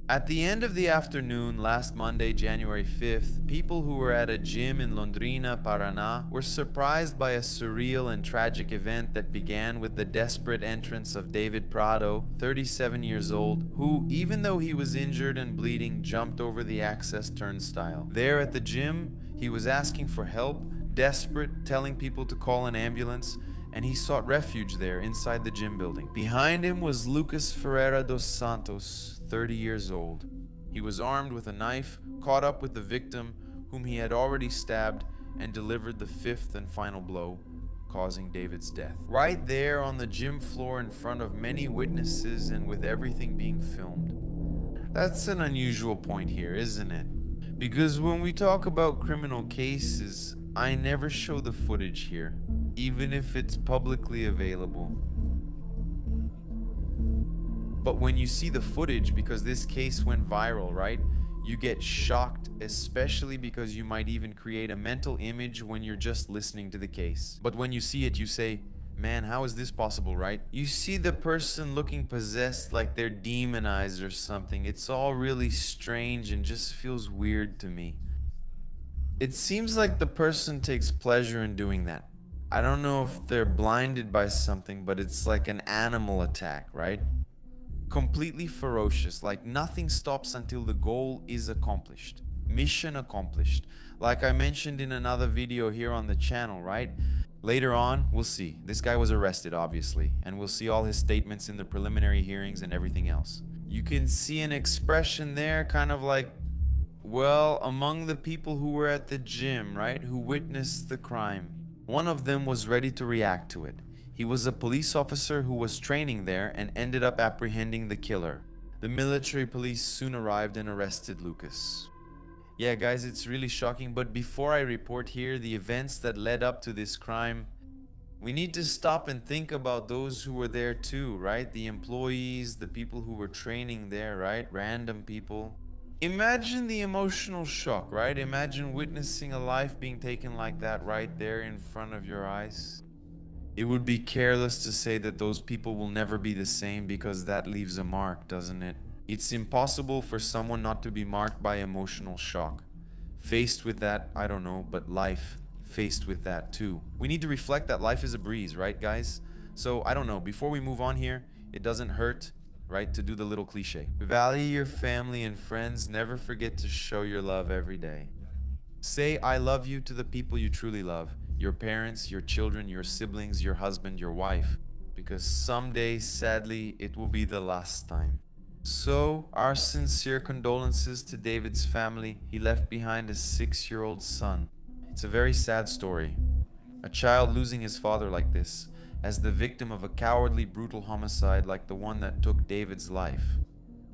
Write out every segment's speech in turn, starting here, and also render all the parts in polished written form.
At the end of the afternoon last Monday, January 5th, people who were at a gym in Londrina, Paraná, were surprised by a surreal and tragic event that began with the desperate entrance of David Prado, 37 years old, who, even though he was injured and bleeding, jumped over the access turnstile. There at the gym, he was asking for help, desperate, telling people to call an ambulance, and he sought refuge there inside the gym building. Behind him was Lucas Ferreira dos Santos, 30 years old. He was armed with a knife, caught up with the victim, whom he had already stabbed, and delivered the fifth and final blow, causing David's death. Right there on the gym floor in front of many witnesses and with everything being filmed. That's an unusual point here, isn't it? Because when we talk about criminal cases, I never show the footage here, even if it's publicly available. But when you see the footage, because this case went viral, right? You get shocked, especially because you might even create a mental image when you're just listening to the case. But when you see it, you say, man, how is this possible, right? You see the person looking possessed like they're demonized or something. It's all really strange and just feels weird to me. It seems like the person takes pleasure in doing that. I don't know if they're blinded by something, but it's like an animal attack, right? Completely ferocious, like nothing stops until the goal is accomplished. Mission accomplished. Like I mentioned in another video here on the channel, right? Later on, we'll see. This guy was arrested, obviously, and we'll see all his statements in the preliminary hearings and everything else. You can see an expression there, kind of like, well, among the people who were at the gym, right, who witnessed the crime, one of them was ready to react to it. He was a police officer who was training there and ended up apprehending the killer. The military police soon arrived and arrested Lucas. Yeah, guys, it's really shocking, but before I report here the events that led up to this crime, we need to stop and think about those who were there too, right? The employees, the people who were training there, right? Random people. Imagine the emotional shock, right? Imagine witnessing a life being taken like that right there in front of your eyes. It would be careless to say that those people will never be the same, because that leaves a mark, doesn't it? It's impossible for someone not to be marked by emotional shock. Faced with that, I don't know, but life faced with that too. We need to reflect that life is a breeze, right, guys? So, I don't know, before we move on here, it doesn't hurt, right, to do the little cliche. Value your family and friends. Never forget to show your love every day. Say I love you to the people you truly love. Your parents, your children, your siblings, your husband, your wife. Because someday, sadly, it will be the last time. So, our sincere condolences to David's family. He left behind a 6-year-old son. It's a very sad story. A child losing his father like this, as the victim of a cowardly, brutal homicide like the one that took David's life.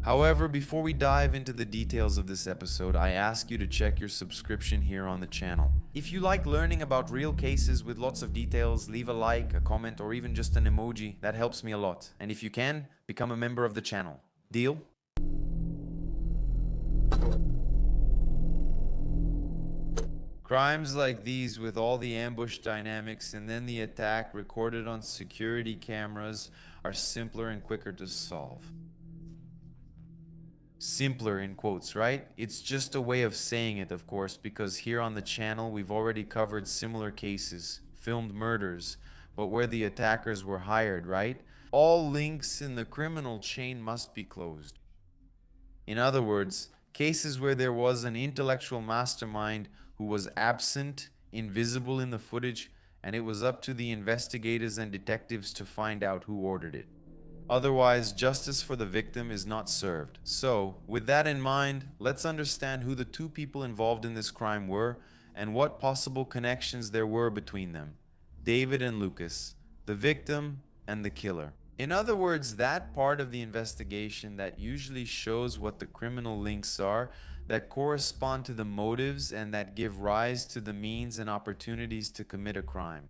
However, before we dive into the details of this episode, I ask you to check your subscription here on the channel. If you like learning about real cases with lots of details, leave a like, a comment, or even just an emoji. That helps me a lot. And if you can, become a member of the channel. Deal? Crimes like these, with all the ambush dynamics and then the attack recorded on security cameras, are simpler and quicker to solve. Simpler in quotes, right? It's just a way of saying it, of course, because here on the channel we've already covered similar cases, filmed murders, but where the attackers were hired, right? All links in the criminal chain must be closed. In other words, cases where there was an intellectual mastermind who was absent, invisible in the footage, and it was up to the investigators and detectives to find out who ordered it. Otherwise, justice for the victim is not served. So, with that in mind, let's understand who the two people involved in this crime were and what possible connections there were between them. David and Lucas, the victim and the killer. In other words, that part of the investigation that usually shows what the criminal links are, that correspond to the motives and that give rise to the means and opportunities to commit a crime.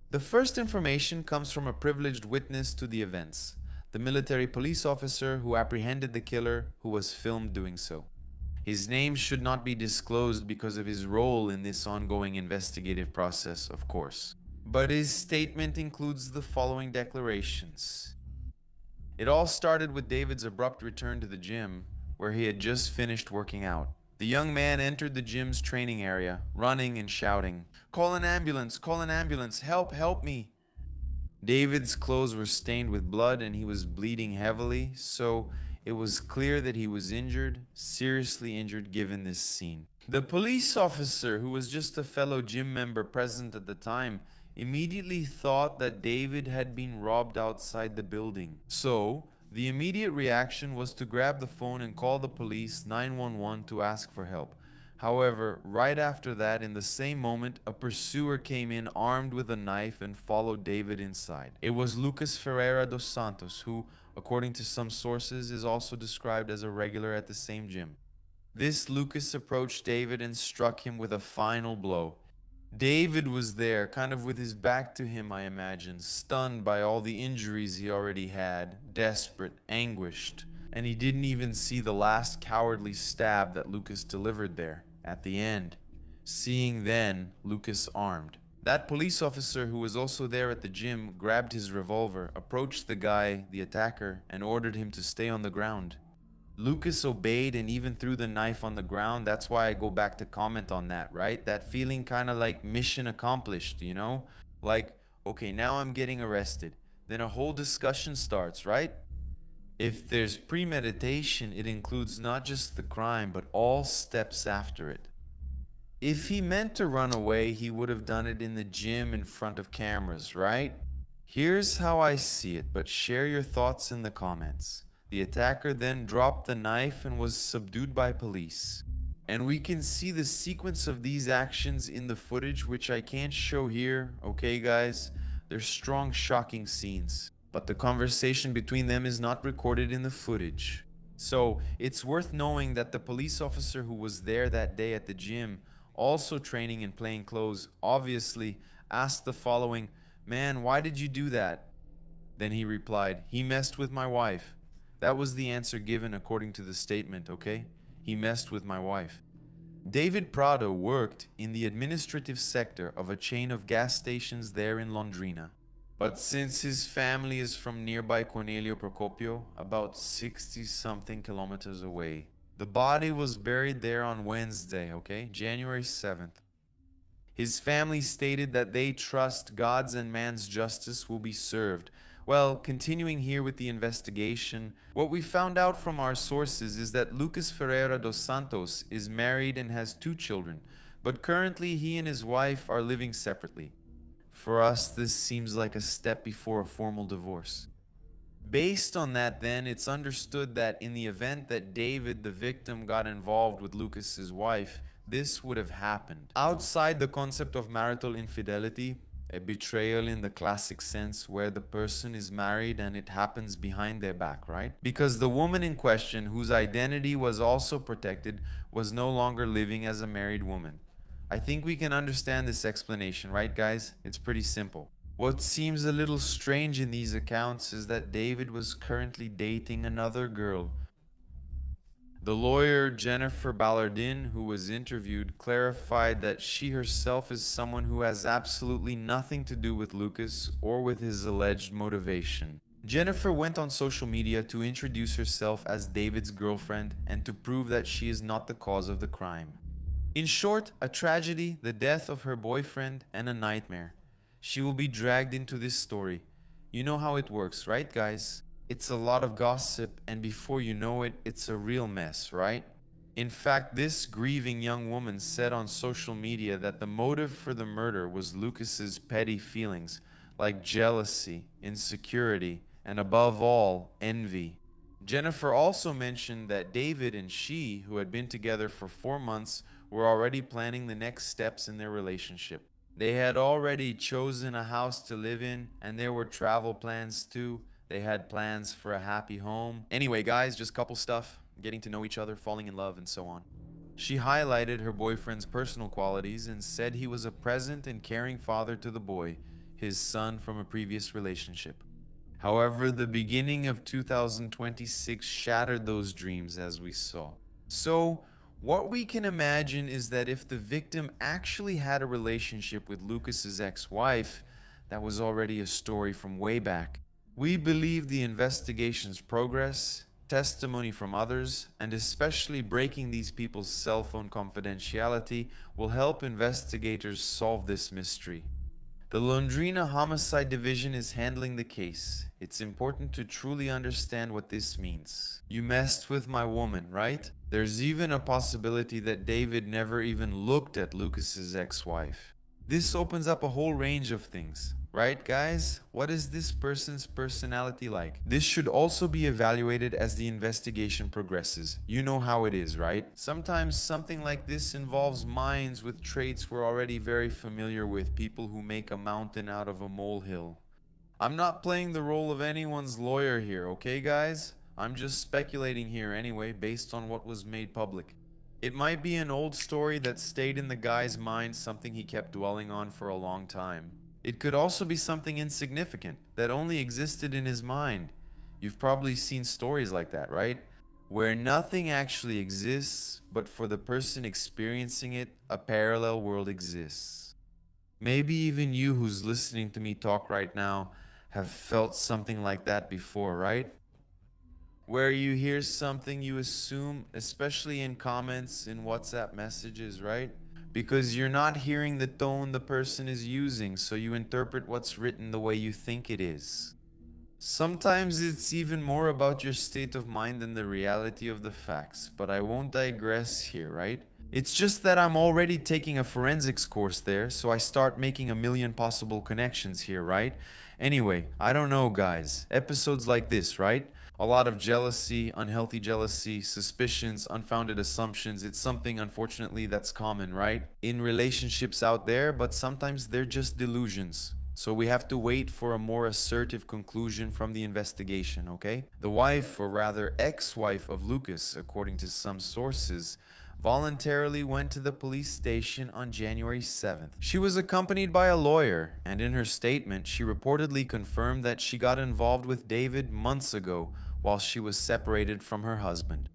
The first information comes from a privileged witness to the events, the military police officer who apprehended the killer, who was filmed doing so. His name should not be disclosed because of his role in this ongoing investigative process, of course. But his statement includes the following declarations. It all started with David's abrupt return to the gym, where he had just finished working out. The young man entered the gym's training area, running and shouting, "Call an ambulance! Call an ambulance! Help! Help me!" David's clothes were stained with blood and he was bleeding heavily, so it was clear that he was injured, seriously injured given this scene. The police officer, who was just a fellow gym member present at the time, immediately thought that David had been robbed outside the building. So, the immediate reaction was to grab the phone and call the police 911 to ask for help. However, right after that, in the same moment, a pursuer came in armed with a knife and followed David inside. It was Lucas Ferreira dos Santos, who, according to some sources, is also described as a regular at the same gym. This Lucas approached David and struck him with a final blow. David was there, kind of with his back to him, I imagine, stunned by all the injuries he already had, desperate, anguished, and he didn't even see the last cowardly stab that Lucas delivered there, at the end. Seeing then Lucas armed. That police officer who was also there at the gym grabbed his revolver, approached the guy, the attacker, and ordered him to stay on the ground. Lucas obeyed and even threw the knife on the ground. That's why I go back to comment on that, right? That feeling kind of like mission accomplished, you know? Like, okay, now I'm getting arrested. Then a whole discussion starts, right? If there's premeditation, it includes not just the crime, but all steps after it. If he meant to run away, he would have done it in the gym in front of cameras, right? Here's how I see it, but share your thoughts in the comments. The attacker then dropped the knife and was subdued by police. And we can see the sequence of these actions in the footage, which I can't show here, okay guys? They're strong, shocking scenes. But the conversation between them is not recorded in the footage. So it's worth knowing that the police officer who was there that day at the gym, also training in plain clothes, obviously asked the following, "Man, why did you do that?" Then he replied, "He messed with my wife." That was the answer given according to the statement, okay? He messed with my wife. David Prado worked in the administrative sector of a chain of gas stations there in Londrina. But since his family is from nearby Cornelio Procopio, about 60-something kilometers away, the body was buried there on Wednesday, okay? January 7th. His family stated that they trust God's and man's justice will be served. Well, continuing here with the investigation, what we found out from our sources is that Lucas Ferreira dos Santos is married and has 2 children, but currently he and his wife are living separately. For us, this seems like a step before a formal divorce. Based on that, then, it's understood that in the event that David, the victim, got involved with Lucas's wife, this would have happened. Outside the concept of marital infidelity, a betrayal in the classic sense where the person is married and it happens behind their back, right? Because the woman in question, whose identity was also protected, was no longer living as a married woman. I think we can understand this explanation, right guys? It's pretty simple. What seems a little strange in these accounts is that David was currently dating another girl. The lawyer Jennifer Ballardin, who was interviewed, clarified that she herself is someone who has absolutely nothing to do with Lucas or with his alleged motivation. Jennifer went on social media to introduce herself as David's girlfriend and to prove that she is not the cause of the crime. In short, a tragedy, the death of her boyfriend, and a nightmare. She will be dragged into this story. You know how it works, right guys? It's a lot of gossip, and before you know it, it's a real mess, right? In fact, this grieving young woman said on social media that the motive for the murder was Lucas's petty feelings, like jealousy, insecurity, and above all, envy. Jennifer also mentioned that David and she, who had been together for 4 months, were already planning the next steps in their relationship. They had already chosen a house to live in, and there were travel plans too. They had plans for a happy home. Anyway, guys, just couple stuff, getting to know each other, falling in love, and so on. She highlighted her boyfriend's personal qualities and said he was a present and caring father to the boy, his son from a previous relationship. However, the beginning of 2026 shattered those dreams, as we saw. So, what we can imagine is that if the victim actually had a relationship with Lucas's ex-wife, that was already a story from way back. We believe the investigation's progress testimony from others, and especially breaking these people's cell phone confidentiality will help investigators solve this mystery. The Londrina Homicide Division is handling the case. It's important to truly understand what this means. You messed with my woman, right? There's even a possibility that David never even looked at Lucas's ex-wife. This opens up a whole range of things. Right, guys? What is this person's personality like? This should also be evaluated as the investigation progresses. You know how it is, right? Sometimes something like this involves minds with traits we're already very familiar with, people who make a mountain out of a molehill. I'm not playing the role of anyone's lawyer here, okay, guys? I'm just speculating here anyway, based on what was made public. It might be an old story that stayed in the guy's mind, something he kept dwelling on for a long time. It could also be something insignificant that only existed in his mind. You've probably seen stories like that, right? Where nothing actually exists, but for the person experiencing it, a parallel world exists. Maybe even you who's listening to me talk right now have felt something like that before, right? Where you hear something you assume, especially in comments, in WhatsApp messages, right? Because you're not hearing the tone the person is using, so you interpret what's written the way you think it is. Sometimes it's even more about your state of mind than the reality of the facts, but I won't digress here, right? It's just that I'm already taking a forensics course there, so I start making a million possible connections here, right? Anyway, I don't know, guys. Episodes like this, right? A lot of jealousy, unhealthy jealousy, suspicions, unfounded assumptions. It's something, unfortunately, that's common, right? In relationships out there, but sometimes they're just delusions. So we have to wait for a more assertive conclusion from the investigation, okay? The wife, or rather ex-wife of Lucas, according to some sources, voluntarily went to the police station on January 7th. She was accompanied by a lawyer, and in her statement, she reportedly confirmed that she got involved with David months ago while she was separated from her husband.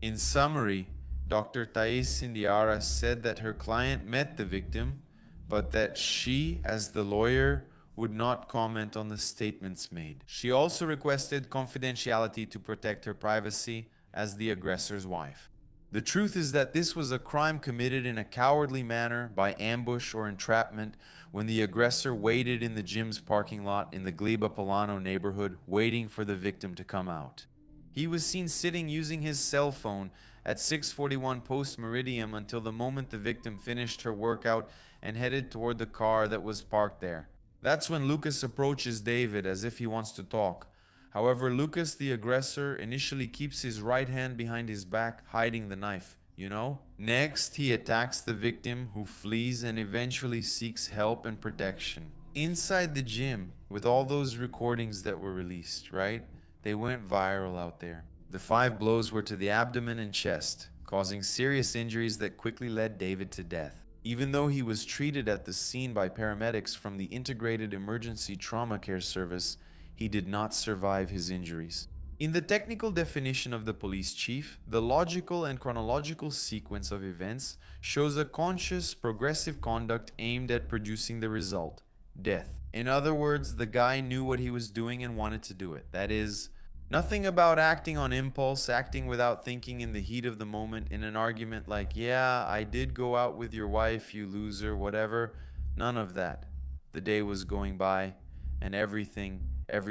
In summary, Dr. Thais Indiara said that her client met the victim, but that she, as the lawyer, would not comment on the statements made. She also requested confidentiality to protect her privacy as the aggressor's wife. The truth is that this was a crime committed in a cowardly manner by ambush or entrapment when the aggressor waited in the gym's parking lot in the Gleba Polano neighborhood waiting for the victim to come out. He was seen sitting using his cell phone at 6:41 post-meridium until the moment the victim finished her workout and headed toward the car that was parked there. That's when Lucas approaches David as if he wants to talk. However, Lucas, the aggressor, initially keeps his right hand behind his back, hiding the knife, you know? Next, he attacks the victim, who flees and eventually seeks help and protection. Inside the gym, with all those recordings that were released, right? They went viral out there. The 5 blows were to the abdomen and chest, causing serious injuries that quickly led David to death. Even though he was treated at the scene by paramedics from the Integrated Emergency Trauma Care Service, he did not survive his injuries. In the technical definition of the police chief, the logical and chronological sequence of events shows a conscious, progressive conduct aimed at producing the result: death. In other words, the guy knew what he was doing and wanted to do it. That is, nothing about acting on impulse, acting without thinking in the heat of the moment in an argument like, yeah, I did go out with your wife, you loser, whatever. None of that. The day was going by, and every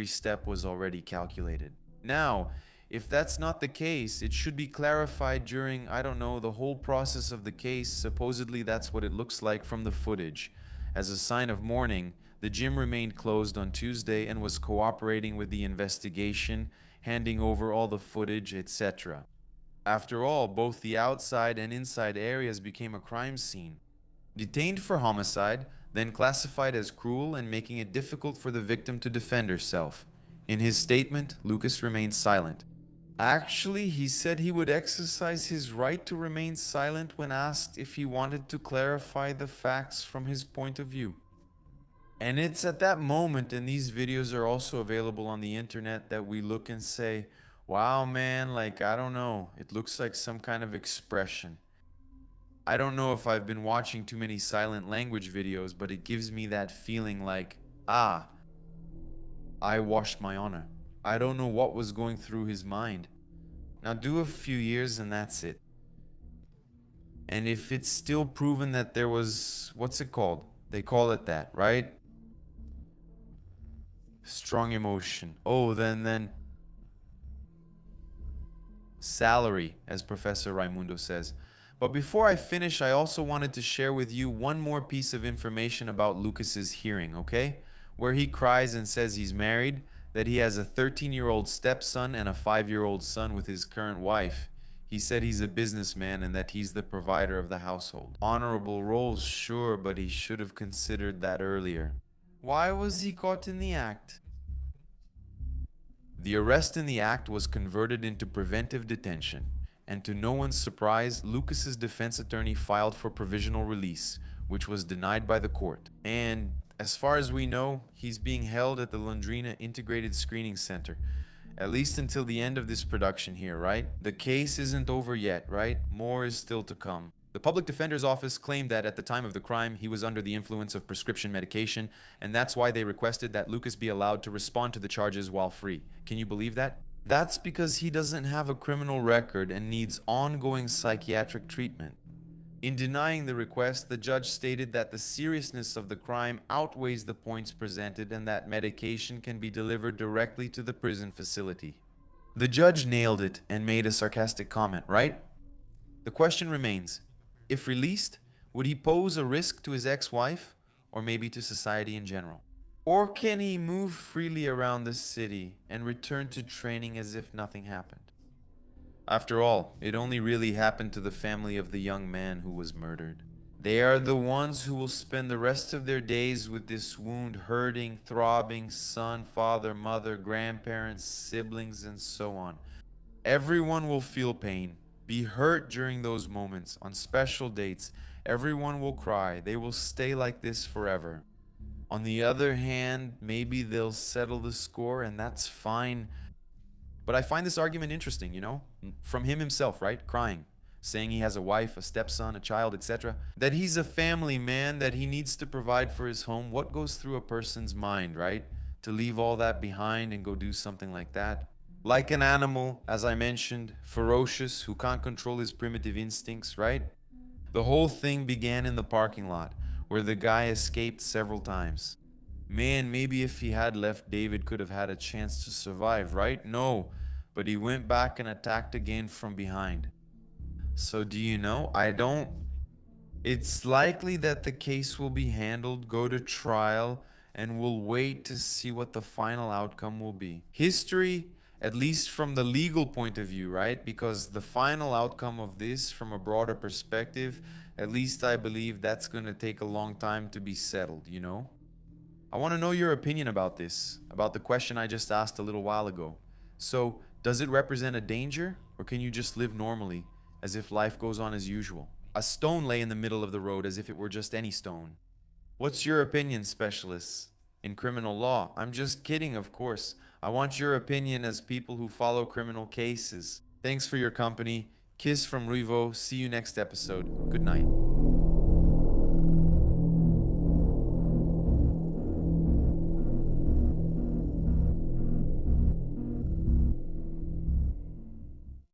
step was already calculated. Now, if that's not the case, it should be clarified during, I don't know, the whole process of the case. Supposedly that's what it looks like from the footage. As a sign of mourning, the gym remained closed on Tuesday and was cooperating with the investigation, handing over all the footage, etc. After all, both the outside and inside areas became a crime scene. Detained for homicide, then classified as cruel and making it difficult for the victim to defend herself. In his statement, Lucas remained silent. Actually, he said he would exercise his right to remain silent when asked if he wanted to clarify the facts from his point of view. And it's at that moment, and these videos are also available on the internet, that we look and say, wow, man, like, I don't know, it looks like some kind of expression. I don't know if I've been watching too many silent language videos, but it gives me that feeling like, I washed my honor. I don't know what was going through his mind. Now do a few years and that's it. And if it's still proven that there was, what's it called? They call it that, right? Strong emotion. Oh, then salary, as Professor Raimundo says. But before I finish, I also wanted to share with you one more piece of information about Lucas's hearing, okay? Where he cries and says he's married, that he has a 13-year-old stepson and a 5-year-old son with his current wife. He said he's a businessman and that he's the provider of the household. Honorable roles, sure, but he should have considered that earlier. Why was he caught in the act? The arrest in the act was converted into preventive detention, and to no one's surprise, Lucas's defense attorney filed for provisional release, which was denied by the court. And as far as we know, he's being held at the Londrina Integrated Screening Center, at least until the end of this production here, right? The case isn't over yet, right? More is still to come. The public defender's office claimed that at the time of the crime, he was under the influence of prescription medication, and that's why they requested that Lucas be allowed to respond to the charges while free. Can you believe that? That's because he doesn't have a criminal record and needs ongoing psychiatric treatment. In denying the request, the judge stated that the seriousness of the crime outweighs the points presented and that medication can be delivered directly to the prison facility. The judge nailed it and made a sarcastic comment, right? The question remains, if released, would he pose a risk to his ex-wife or maybe to society in general? Or can he move freely around the city and return to training as if nothing happened? After all, it only really happened to the family of the young man who was murdered. They are the ones who will spend the rest of their days with this wound, hurting, throbbing son, father, mother, grandparents, siblings, and so on. Everyone will feel pain, be hurt during those moments. On special dates, everyone will cry. They will stay like this forever. On the other hand, maybe they'll settle the score, and that's fine. But I find this argument interesting, you know? From him himself, right? Crying, saying he has a wife, a stepson, a child, etc. That he's a family man, that he needs to provide for his home. What goes through a person's mind, right? To leave all that behind and go do something like that? Like an animal, as I mentioned, ferocious, who can't control his primitive instincts, right? The whole thing began in the parking lot, where the guy escaped several times. Man, maybe if he had left, David could have had a chance to survive, right? No, but he went back and attacked again from behind. So do you know? I don't... It's likely that the case will be handled, go to trial, and we'll wait to see what the final outcome will be. History, at least from the legal point of view, right? Because the final outcome of this, from a broader perspective, at least I believe that's going to take a long time to be settled, you know? I want to know your opinion about this, about the question I just asked a little while ago. So, does it represent a danger, or can you just live normally, as if life goes on as usual? A stone lay in the middle of the road as if it were just any stone. What's your opinion, specialists? In criminal law? I'm just kidding, of course. I want your opinion as people who follow criminal cases. Thanks for your company. Kiss from Ruivo. See you next episode. Good night.